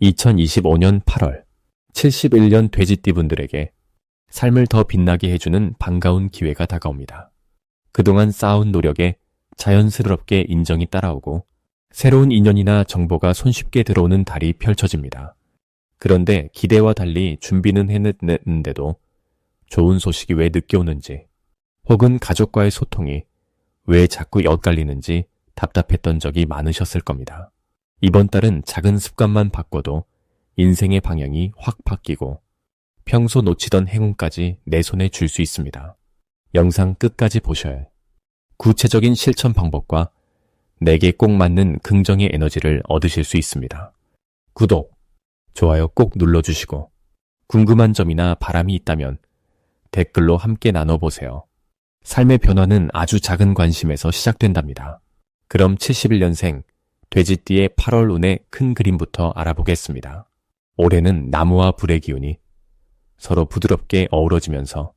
2025년 8월 71년 돼지띠분들에게 삶을 더 빛나게 해주는 반가운 기회가 다가옵니다. 그동안 쌓아온 노력에 자연스럽게 인정이 따라오고 새로운 인연이나 정보가 손쉽게 들어오는 달이 펼쳐집니다. 그런데 기대와 달리 준비는 해냈는데도 좋은 소식이 왜 늦게 오는지, 혹은 가족과의 소통이 왜 자꾸 엇갈리는지 답답했던 적이 많으셨을 겁니다. 이번 달은 작은 습관만 바꿔도 인생의 방향이 확 바뀌고 평소 놓치던 행운까지 내 손에 줄 수 있습니다. 영상 끝까지 보셔야 해. 구체적인 실천 방법과 내게 꼭 맞는 긍정의 에너지를 얻으실 수 있습니다. 구독, 좋아요 꼭 눌러주시고 궁금한 점이나 바람이 있다면 댓글로 함께 나눠보세요. 삶의 변화는 아주 작은 관심에서 시작된답니다. 그럼 71년생 돼지띠의 8월 운의 큰 그림부터 알아보겠습니다. 올해는 나무와 불의 기운이 서로 부드럽게 어우러지면서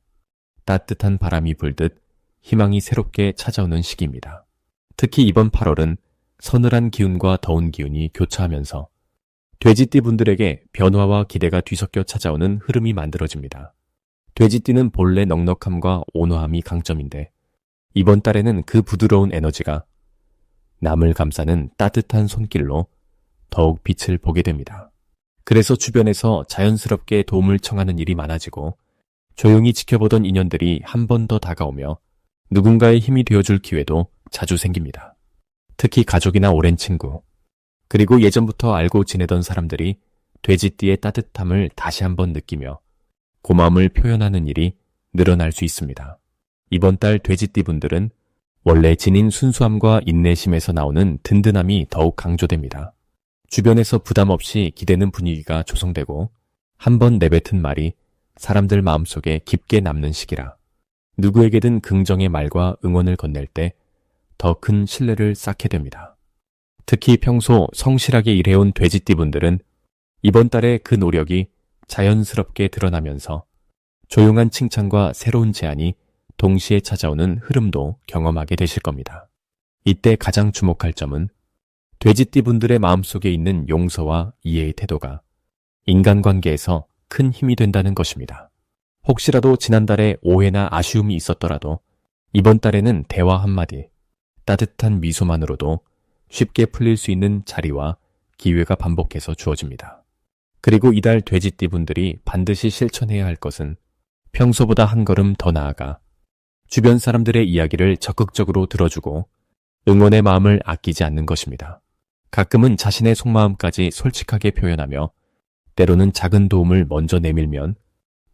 따뜻한 바람이 불듯 희망이 새롭게 찾아오는 시기입니다. 특히 이번 8월은 서늘한 기운과 더운 기운이 교차하면서 돼지띠 분들에게 변화와 기대가 뒤섞여 찾아오는 흐름이 만들어집니다. 돼지띠는 본래 넉넉함과 온화함이 강점인데 이번 달에는 그 부드러운 에너지가 남을 감싸는 따뜻한 손길로 더욱 빛을 보게 됩니다. 그래서 주변에서 자연스럽게 도움을 청하는 일이 많아지고 조용히 지켜보던 인연들이 한 번 더 다가오며 누군가의 힘이 되어줄 기회도 자주 생깁니다. 특히 가족이나 오랜 친구, 그리고 예전부터 알고 지내던 사람들이 돼지띠의 따뜻함을 다시 한번 느끼며 고마움을 표현하는 일이 늘어날 수 있습니다. 이번 달 돼지띠 분들은 원래 지닌 순수함과 인내심에서 나오는 든든함이 더욱 강조됩니다. 주변에서 부담 없이 기대는 분위기가 조성되고 한번 내뱉은 말이 사람들 마음속에 깊게 남는 시기라 누구에게든 긍정의 말과 응원을 건넬 때 더 큰 신뢰를 쌓게 됩니다. 특히 평소 성실하게 일해온 돼지띠 분들은 이번 달에 그 노력이 자연스럽게 드러나면서 조용한 칭찬과 새로운 제안이 동시에 찾아오는 흐름도 경험하게 되실 겁니다. 이때 가장 주목할 점은 돼지띠 분들의 마음속에 있는 용서와 이해의 태도가 인간관계에서 큰 힘이 된다는 것입니다. 혹시라도 지난달에 오해나 아쉬움이 있었더라도 이번 달에는 대화 한마디, 따뜻한 미소만으로도 쉽게 풀릴 수 있는 자리와 기회가 반복해서 주어집니다. 그리고 이달 돼지띠 분들이 반드시 실천해야 할 것은 평소보다 한 걸음 더 나아가 주변 사람들의 이야기를 적극적으로 들어주고 응원의 마음을 아끼지 않는 것입니다. 가끔은 자신의 속마음까지 솔직하게 표현하며 때로는 작은 도움을 먼저 내밀면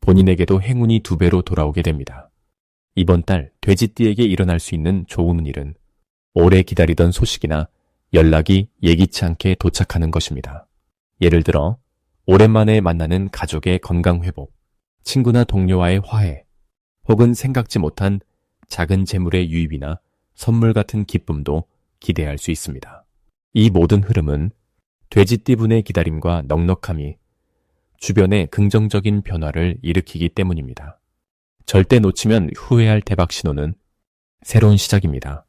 본인에게도 행운이 2배로 돌아오게 됩니다. 이번 달 돼지띠에게 일어날 수 있는 좋은 일은 오래 기다리던 소식이나 연락이 예기치 않게 도착하는 것입니다. 예를 들어 오랜만에 만나는 가족의 건강 회복, 친구나 동료와의 화해, 혹은 생각지 못한 작은 재물의 유입이나 선물 같은 기쁨도 기대할 수 있습니다. 이 모든 흐름은 돼지띠 분의 기다림과 넉넉함이 주변에 긍정적인 변화를 일으키기 때문입니다. 절대 놓치면 후회할 대박 신호는 새로운 시작입니다.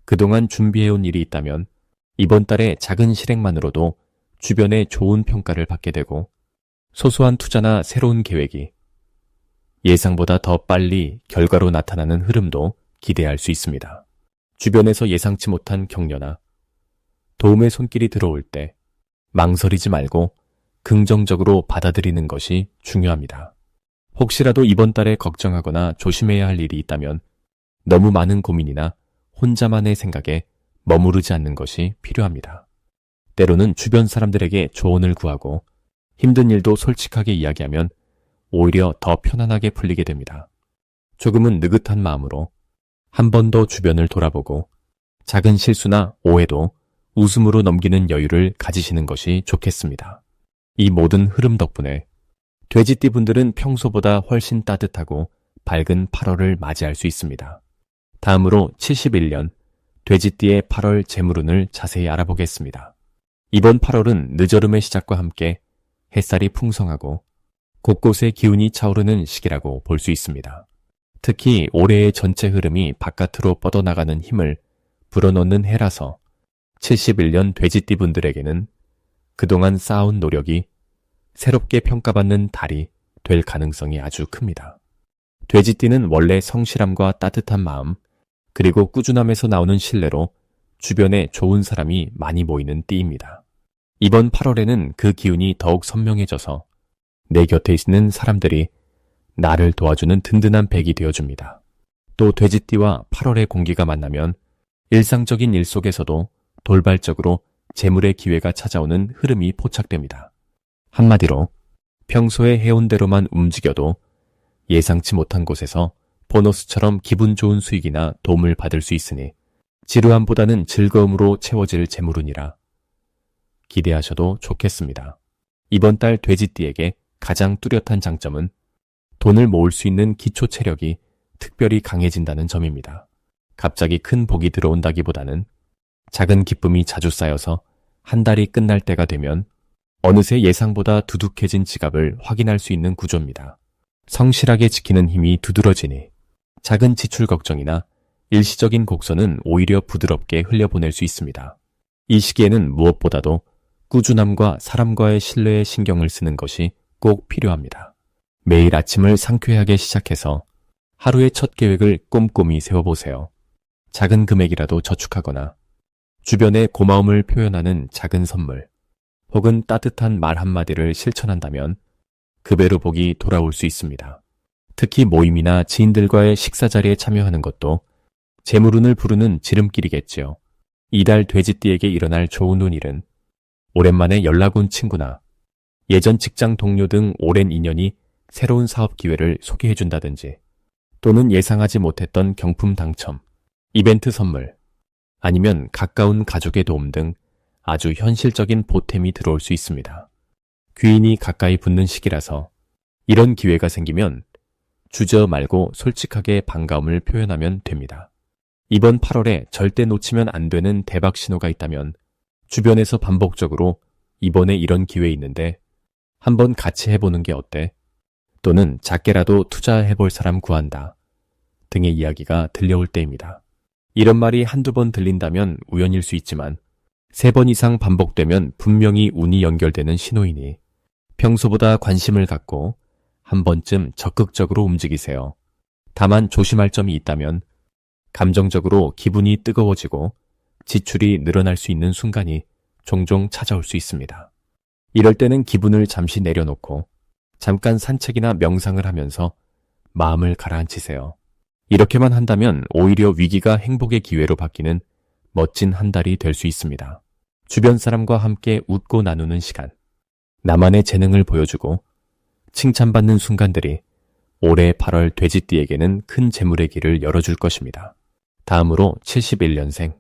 그동안 준비해온 일이 있다면 이번 달에 작은 실행만으로도 주변에 좋은 평가를 받게 되고 소소한 투자나 새로운 계획이 예상보다 더 빨리 결과로 나타나는 흐름도 기대할 수 있습니다. 주변에서 예상치 못한 격려나 도움의 손길이 들어올 때 망설이지 말고 긍정적으로 받아들이는 것이 중요합니다. 혹시라도 이번 달에 걱정하거나 조심해야 할 일이 있다면 너무 많은 고민이나 혼자만의 생각에 머무르지 않는 것이 필요합니다. 때로는 주변 사람들에게 조언을 구하고 힘든 일도 솔직하게 이야기하면 오히려 더 편안하게 풀리게 됩니다. 조금은 느긋한 마음으로 한 번 더 주변을 돌아보고 작은 실수나 오해도 웃음으로 넘기는 여유를 가지시는 것이 좋겠습니다. 이 모든 흐름 덕분에 돼지띠 분들은 평소보다 훨씬 따뜻하고 밝은 8월을 맞이할 수 있습니다. 다음으로 71년 돼지띠의 8월 재물운을 자세히 알아보겠습니다. 이번 8월은 늦여름의 시작과 함께 햇살이 풍성하고 곳곳에 기운이 차오르는 시기라고 볼 수 있습니다. 특히 올해의 전체 흐름이 바깥으로 뻗어나가는 힘을 불어넣는 해라서 71년 돼지띠 분들에게는 그동안 쌓아온 노력이 새롭게 평가받는 달이 될 가능성이 아주 큽니다. 돼지띠는 원래 성실함과 따뜻한 마음, 그리고 꾸준함에서 나오는 신뢰로 주변에 좋은 사람이 많이 모이는 띠입니다. 이번 8월에는 그 기운이 더욱 선명해져서 내 곁에 있는 사람들이 나를 도와주는 든든한 백이 되어줍니다. 또 돼지띠와 8월의 공기가 만나면 일상적인 일 속에서도 돌발적으로 재물의 기회가 찾아오는 흐름이 포착됩니다. 한마디로 평소에 해온 대로만 움직여도 예상치 못한 곳에서 보너스처럼 기분 좋은 수익이나 도움을 받을 수 있으니 지루함보다는 즐거움으로 채워질 재물운이라 기대하셔도 좋겠습니다. 이번 달 돼지띠에게 가장 뚜렷한 장점은 돈을 모을 수 있는 기초 체력이 특별히 강해진다는 점입니다. 갑자기 큰 복이 들어온다기보다는 작은 기쁨이 자주 쌓여서 한 달이 끝날 때가 되면 어느새 예상보다 두둑해진 지갑을 확인할 수 있는 구조입니다. 성실하게 지키는 힘이 두드러지니 작은 지출 걱정이나 일시적인 곡선은 오히려 부드럽게 흘려보낼 수 있습니다. 이 시기에는 무엇보다도 꾸준함과 사람과의 신뢰에 신경을 쓰는 것이 꼭 필요합니다. 매일 아침을 상쾌하게 시작해서 하루의 첫 계획을 꼼꼼히 세워보세요. 작은 금액이라도 저축하거나 주변에 고마움을 표현하는 작은 선물 혹은 따뜻한 말 한마디를 실천한다면 그 배로 복이 돌아올 수 있습니다. 특히 모임이나 지인들과의 식사 자리에 참여하는 것도 재물운을 부르는 지름길이겠지요. 이달 돼지띠에게 일어날 좋은 운일은 오랜만에 연락 온 친구나 예전 직장 동료 등 오랜 인연이 새로운 사업 기회를 소개해준다든지 또는 예상하지 못했던 경품 당첨, 이벤트 선물, 아니면 가까운 가족의 도움 등 아주 현실적인 보탬이 들어올 수 있습니다. 귀인이 가까이 붙는 시기라서 이런 기회가 생기면 주저 말고 솔직하게 반가움을 표현하면 됩니다. 이번 8월에 절대 놓치면 안 되는 대박 신호가 있다면 주변에서 반복적으로 이번에 이런 기회 있는데 한번 같이 해보는 게 어때? 또는 작게라도 투자해볼 사람 구한다 등의 이야기가 들려올 때입니다. 이런 말이 한두 번 들린다면 우연일 수 있지만 3번 이상 반복되면 분명히 운이 연결되는 신호이니 평소보다 관심을 갖고 한 번쯤 적극적으로 움직이세요. 다만 조심할 점이 있다면 감정적으로 기분이 뜨거워지고 지출이 늘어날 수 있는 순간이 종종 찾아올 수 있습니다. 이럴 때는 기분을 잠시 내려놓고 잠깐 산책이나 명상을 하면서 마음을 가라앉히세요. 이렇게만 한다면 오히려 위기가 행복의 기회로 바뀌는 멋진 한 달이 될 수 있습니다. 주변 사람과 함께 웃고 나누는 시간, 나만의 재능을 보여주고 칭찬받는 순간들이 올해 8월 돼지띠에게는 큰 재물의 길을 열어줄 것입니다. 다음으로 71년생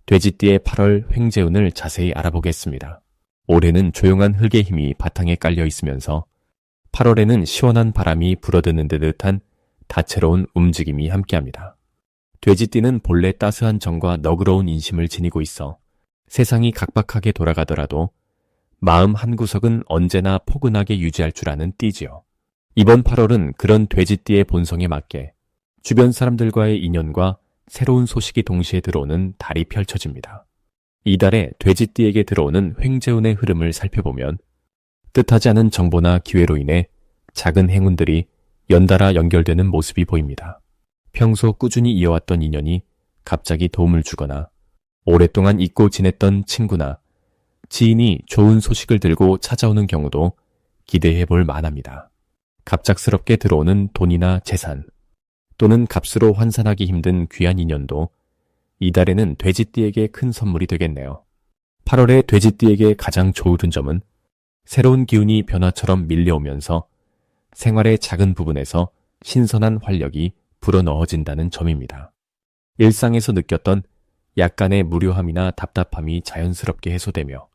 돼지띠의 8월 횡재운을 자세히 알아보겠습니다. 올해는 조용한 흙의 힘이 바탕에 깔려 있으면서 8월에는 시원한 바람이 불어드는 듯한 다채로운 움직임이 함께합니다. 돼지띠는 본래 따스한 정과 너그러운 인심을 지니고 있어 세상이 각박하게 돌아가더라도 마음 한구석은 언제나 포근하게 유지할 줄 아는 띠지요. 이번 8월은 그런 돼지띠의 본성에 맞게 주변 사람들과의 인연과 새로운 소식이 동시에 들어오는 달이 펼쳐집니다. 이달에 돼지띠에게 들어오는 횡재운의 흐름을 살펴보면 뜻하지 않은 정보나 기회로 인해 작은 행운들이 연달아 연결되는 모습이 보입니다. 평소 꾸준히 이어왔던 인연이 갑자기 도움을 주거나 오랫동안 잊고 지냈던 친구나 지인이 좋은 소식을 들고 찾아오는 경우도 기대해 볼 만합니다. 갑작스럽게 들어오는 돈이나 재산 또는 값으로 환산하기 힘든 귀한 인연도 이달에는 돼지띠에게 큰 선물이 되겠네요. 8월에 돼지띠에게 가장 좋은 점은 새로운 기운이 변화처럼 밀려오면서 생활의 작은 부분에서 신선한 활력이 불어넣어진다는 점입니다. 일상에서 느꼈던 약간의 무료함이나 답답함이 자연스럽게 해소되며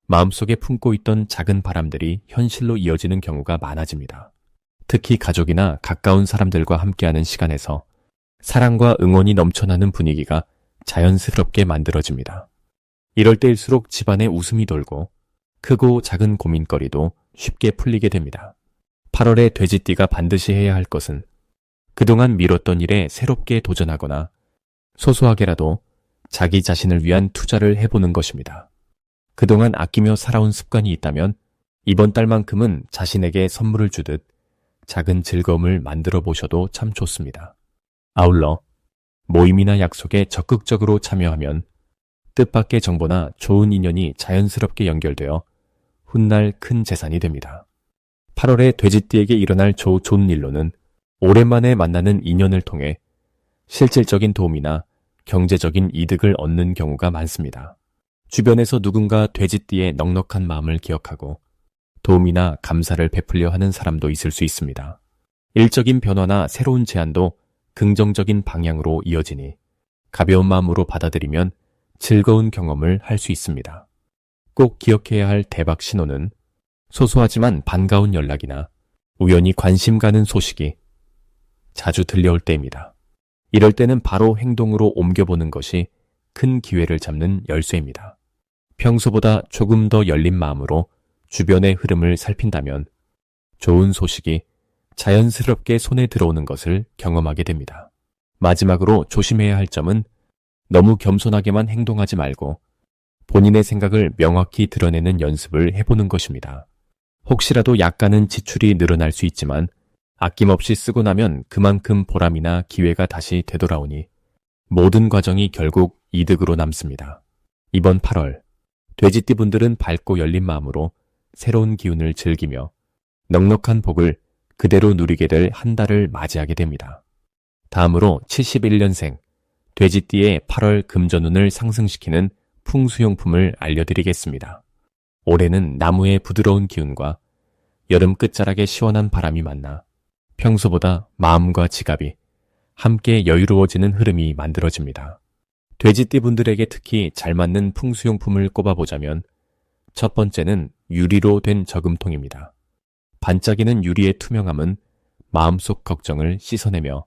마음속에 품고 있던 작은 바람들이 현실로 이어지는 경우가 많아집니다. 특히 가족이나 가까운 사람들과 함께하는 시간에서 사랑과 응원이 넘쳐나는 분위기가 자연스럽게 만들어집니다. 이럴 때일수록 집안에 웃음이 돌고 크고 작은 고민거리도 쉽게 풀리게 됩니다. 8월에 돼지띠가 반드시 해야 할 것은 그동안 미뤘던 일에 새롭게 도전하거나 소소하게라도 자기 자신을 위한 투자를 해보는 것입니다. 그동안 아끼며 살아온 습관이 있다면 이번 달만큼은 자신에게 선물을 주듯 작은 즐거움을 만들어 보셔도 참 좋습니다. 아울러 모임이나 약속에 적극적으로 참여하면 뜻밖의 정보나 좋은 인연이 자연스럽게 연결되어 훗날 큰 재산이 됩니다. 8월에 돼지띠에게 일어날 좋은 일로는 오랜만에 만나는 인연을 통해 실질적인 도움이나 경제적인 이득을 얻는 경우가 많습니다. 주변에서 누군가 돼지띠의 넉넉한 마음을 기억하고 도움이나 감사를 베풀려 하는 사람도 있을 수 있습니다. 일적인 변화나 새로운 제안도 긍정적인 방향으로 이어지니 가벼운 마음으로 받아들이면 즐거운 경험을 할 수 있습니다. 꼭 기억해야 할 대박 신호는 소소하지만 반가운 연락이나 우연히 관심 가는 소식이 자주 들려올 때입니다. 이럴 때는 바로 행동으로 옮겨보는 것이 큰 기회를 잡는 열쇠입니다. 평소보다 조금 더 열린 마음으로 주변의 흐름을 살핀다면 좋은 소식이 자연스럽게 손에 들어오는 것을 경험하게 됩니다. 마지막으로 조심해야 할 점은 너무 겸손하게만 행동하지 말고 본인의 생각을 명확히 드러내는 연습을 해보는 것입니다. 혹시라도 약간은 지출이 늘어날 수 있지만 아낌없이 쓰고 나면 그만큼 보람이나 기회가 다시 되돌아오니 모든 과정이 결국 이득으로 남습니다. 이번 8월, 돼지띠 분들은 밝고 열린 마음으로 새로운 기운을 즐기며 넉넉한 복을 그대로 누리게 될 한 달을 맞이하게 됩니다. 다음으로 71년생, 돼지띠의 8월 금전운을 상승시키는 풍수용품을 알려드리겠습니다. 올해는 나무의 부드러운 기운과 여름 끝자락의 시원한 바람이 만나 평소보다 마음과 지갑이 함께 여유로워지는 흐름이 만들어집니다. 돼지띠 분들에게 특히 잘 맞는 풍수용품을 꼽아보자면 첫 번째는 유리로 된 저금통입니다. 반짝이는 유리의 투명함은 마음속 걱정을 씻어내며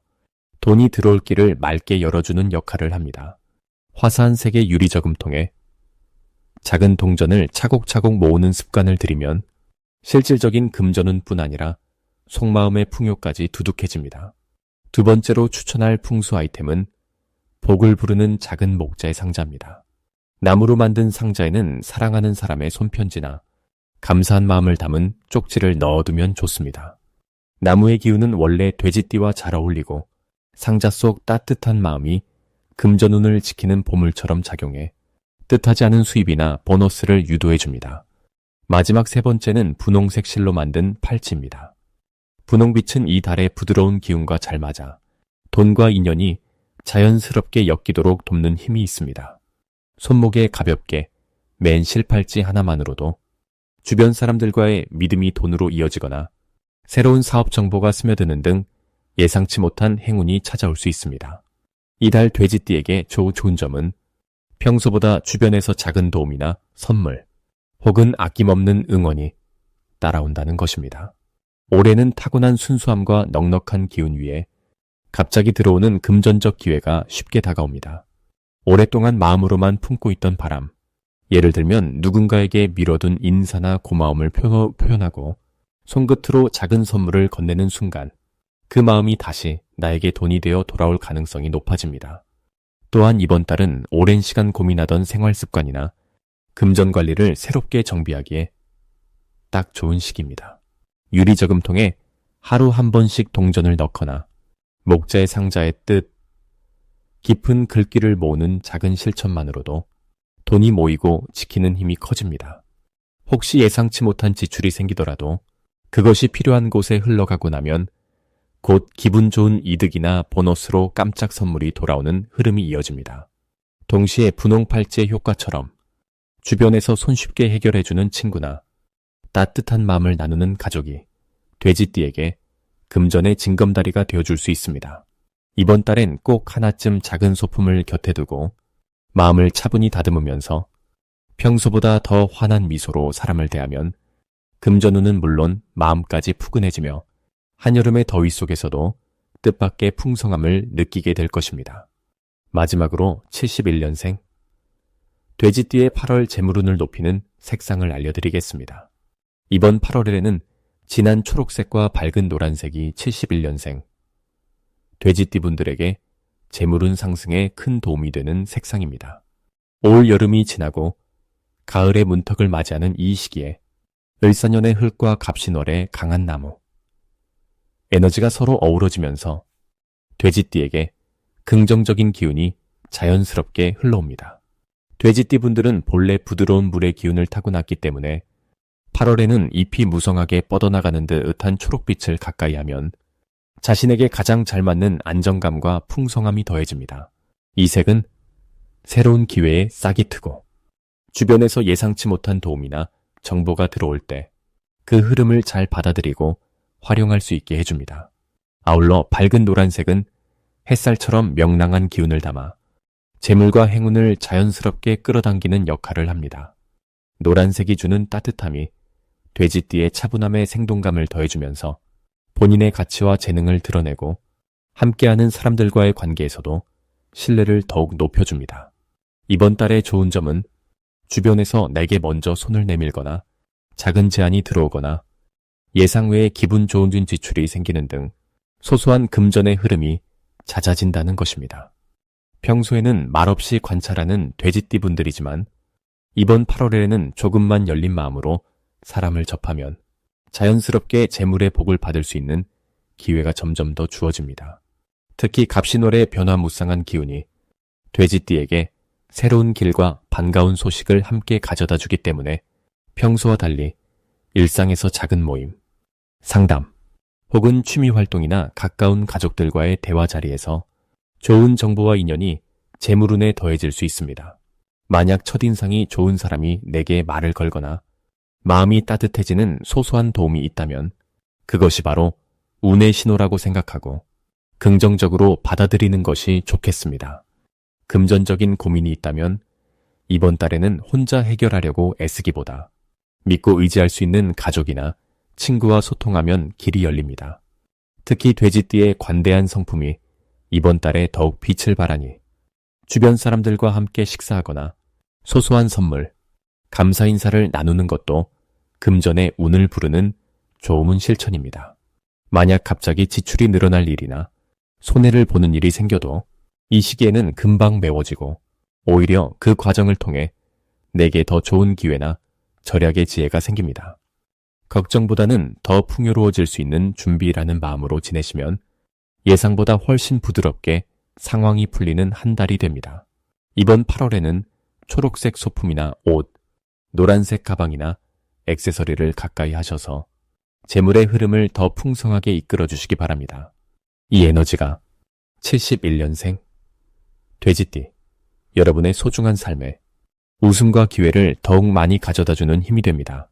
돈이 들어올 길을 맑게 열어주는 역할을 합니다. 화사한 색의 유리 저금통에 작은 동전을 차곡차곡 모으는 습관을 들이면 실질적인 금전운뿐 아니라 속마음의 풍요까지 두둑해집니다. 두 번째로 추천할 풍수 아이템은 복을 부르는 작은 목자의 상자입니다. 나무로 만든 상자에는 사랑하는 사람의 손편지나 감사한 마음을 담은 쪽지를 넣어두면 좋습니다. 나무의 기운은 원래 돼지띠와 잘 어울리고 상자 속 따뜻한 마음이 금전운을 지키는 보물처럼 작용해 뜻하지 않은 수입이나 보너스를 유도해줍니다. 마지막 세 번째는 분홍색 실로 만든 팔찌입니다. 분홍빛은 이 달의 부드러운 기운과 잘 맞아 돈과 인연이 자연스럽게 엮이도록 돕는 힘이 있습니다. 손목에 가볍게 맨 실팔찌 하나만으로도 주변 사람들과의 믿음이 돈으로 이어지거나 새로운 사업 정보가 스며드는 등 예상치 못한 행운이 찾아올 수 있습니다. 이달 돼지띠에게 좋은 점은 평소보다 주변에서 작은 도움이나 선물 혹은 아낌없는 응원이 따라온다는 것입니다. 올해는 타고난 순수함과 넉넉한 기운 위에 갑자기 들어오는 금전적 기회가 쉽게 다가옵니다. 오랫동안 마음으로만 품고 있던 바람, 예를 들면 누군가에게 미뤄둔 인사나 고마움을 표현하고 손끝으로 작은 선물을 건네는 순간 그 마음이 다시 나에게 돈이 되어 돌아올 가능성이 높아집니다. 또한 이번 달은 오랜 시간 고민하던 생활 습관이나 금전 관리를 새롭게 정비하기에 딱 좋은 시기입니다. 유리 저금통에 하루 한 번씩 동전을 넣거나 목자의 상자의 뜻, 깊은 글귀를 모으는 작은 실천만으로도 돈이 모이고 지키는 힘이 커집니다. 혹시 예상치 못한 지출이 생기더라도 그것이 필요한 곳에 흘러가고 나면 곧 기분 좋은 이득이나 보너스로 깜짝 선물이 돌아오는 흐름이 이어집니다. 동시에 분홍 팔찌의 효과처럼 주변에서 손쉽게 해결해주는 친구나 따뜻한 마음을 나누는 가족이 돼지띠에게 금전의 징검다리가 되어줄 수 있습니다. 이번 달엔 꼭 하나쯤 작은 소품을 곁에 두고 마음을 차분히 다듬으면서 평소보다 더 환한 미소로 사람을 대하면 금전운은 물론 마음까지 푸근해지며 한여름의 더위 속에서도 뜻밖의 풍성함을 느끼게 될 것입니다. 마지막으로 71년생 돼지띠의 8월 재물운을 높이는 색상을 알려드리겠습니다. 이번 8월에는 진한 초록색과 밝은 노란색이 71년생 돼지띠 분들에게 재물운 상승에 큰 도움이 되는 색상입니다. 올 여름이 지나고 가을의 문턱을 맞이하는 이 시기에 을사년의 흙과 갑신월의 강한 나무, 에너지가 서로 어우러지면서 돼지띠에게 긍정적인 기운이 자연스럽게 흘러옵니다. 돼지띠분들은 본래 부드러운 물의 기운을 타고났기 때문에 8월에는 잎이 무성하게 뻗어나가는 듯한 초록빛을 가까이 하면 자신에게 가장 잘 맞는 안정감과 풍성함이 더해집니다. 이 색은 새로운 기회에 싹이 트고 주변에서 예상치 못한 도움이나 정보가 들어올 때 그 흐름을 잘 받아들이고 활용할 수 있게 해줍니다. 아울러 밝은 노란색은 햇살처럼 명랑한 기운을 담아 재물과 행운을 자연스럽게 끌어당기는 역할을 합니다. 노란색이 주는 따뜻함이 돼지띠의 차분함에 생동감을 더해주면서 본인의 가치와 재능을 드러내고 함께하는 사람들과의 관계에서도 신뢰를 더욱 높여줍니다. 이번 달의 좋은 점은 주변에서 내게 먼저 손을 내밀거나 작은 제안이 들어오거나 예상 외의 기분 좋은 지출이 생기는 등 소소한 금전의 흐름이 잦아진다는 것입니다. 평소에는 말없이 관찰하는 돼지띠분들이지만 이번 8월에는 조금만 열린 마음으로 사람을 접하면 자연스럽게 재물의 복을 받을 수 있는 기회가 점점 더 주어집니다. 특히 갑신월의 변화무쌍한 기운이 돼지띠에게 새로운 길과 반가운 소식을 함께 가져다 주기 때문에 평소와 달리 일상에서 작은 모임, 상담, 혹은 취미활동이나 가까운 가족들과의 대화 자리에서 좋은 정보와 인연이 재물운에 더해질 수 있습니다. 만약 첫인상이 좋은 사람이 내게 말을 걸거나 마음이 따뜻해지는 소소한 도움이 있다면 그것이 바로 운의 신호라고 생각하고 긍정적으로 받아들이는 것이 좋겠습니다. 금전적인 고민이 있다면 이번 달에는 혼자 해결하려고 애쓰기보다 믿고 의지할 수 있는 가족이나 친구와 소통하면 길이 열립니다. 특히 돼지띠의 관대한 성품이 이번 달에 더욱 빛을 발하니 주변 사람들과 함께 식사하거나 소소한 선물, 감사 인사를 나누는 것도 금전의 운을 부르는 좋은 실천입니다. 만약 갑자기 지출이 늘어날 일이나 손해를 보는 일이 생겨도 이 시기에는 금방 메워지고 오히려 그 과정을 통해 내게 더 좋은 기회나 절약의 지혜가 생깁니다. 걱정보다는 더 풍요로워질 수 있는 준비라는 마음으로 지내시면 예상보다 훨씬 부드럽게 상황이 풀리는 한 달이 됩니다. 이번 8월에는 초록색 소품이나 옷, 노란색 가방이나 액세서리를 가까이 하셔서 재물의 흐름을 더 풍성하게 이끌어 주시기 바랍니다. 이 에너지가 71년생 돼지띠, 여러분의 소중한 삶에 웃음과 기회를 더욱 많이 가져다주는 힘이 됩니다.